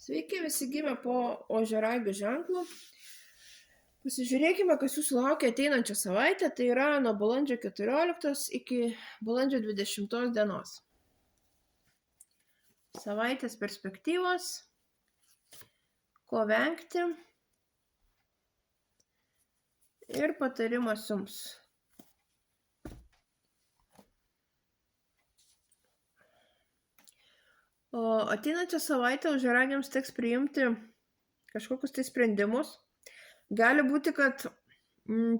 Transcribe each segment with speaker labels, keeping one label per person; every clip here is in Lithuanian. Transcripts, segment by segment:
Speaker 1: Sveiki, visi gimę po ožiaragio ženklu. Pasižiūrėkime, kas jūsų laukia ateinančią savaitę, tai yra nuo balandžio 14 iki balandžio 20 dienos. Savaitės perspektyvos, ko vengti ir patarimas jums. O ateinančią savaitę ožiaragiams teks priimti kažkokius tai sprendimus. Gali būti, kad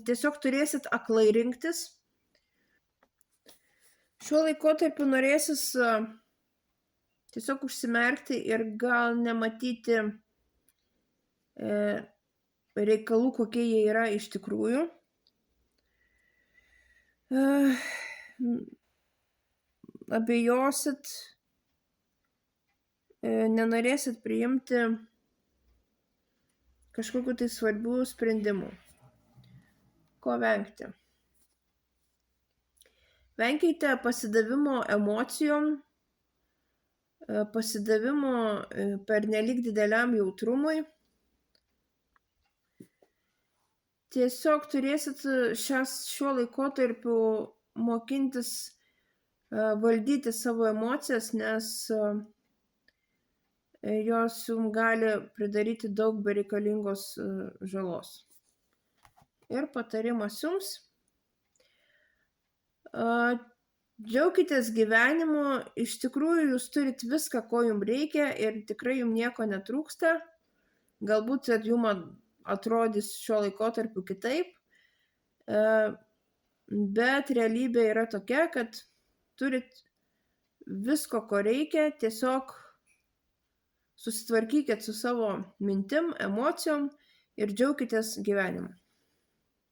Speaker 1: tiesiog turėsit aklai rinktis. Šiuo laikotarpiu norėsis tiesiog užsimerkti ir gal nematyti reikalų, kokie jie yra iš tikrųjų. Abejosit, nenorėsit priimti kažkokių tai svarbių sprendimų. Ko vengti? Venkite pasidavimo emocijom, pasidavimo pernelyg dideliam jautrumui. Tiesiog turėsit šiuo laikotarpiu mokintis valdyti savo emocijas, nes jos jums gali pridaryti daug bereikalingos žalos. Ir patarimas jums. Džiaukitės gyvenimu, iš tikrųjų jūs turit viską, ko jums reikia ir tikrai jums nieko netrūksta. Galbūt jums atrodys šiuo laikotarpiu kitaip, bet realybė yra tokia, kad turit visko, ko reikia, tiesiog susitvarkykit su savo mintim, emocijom ir džiaukitės gyvenimu.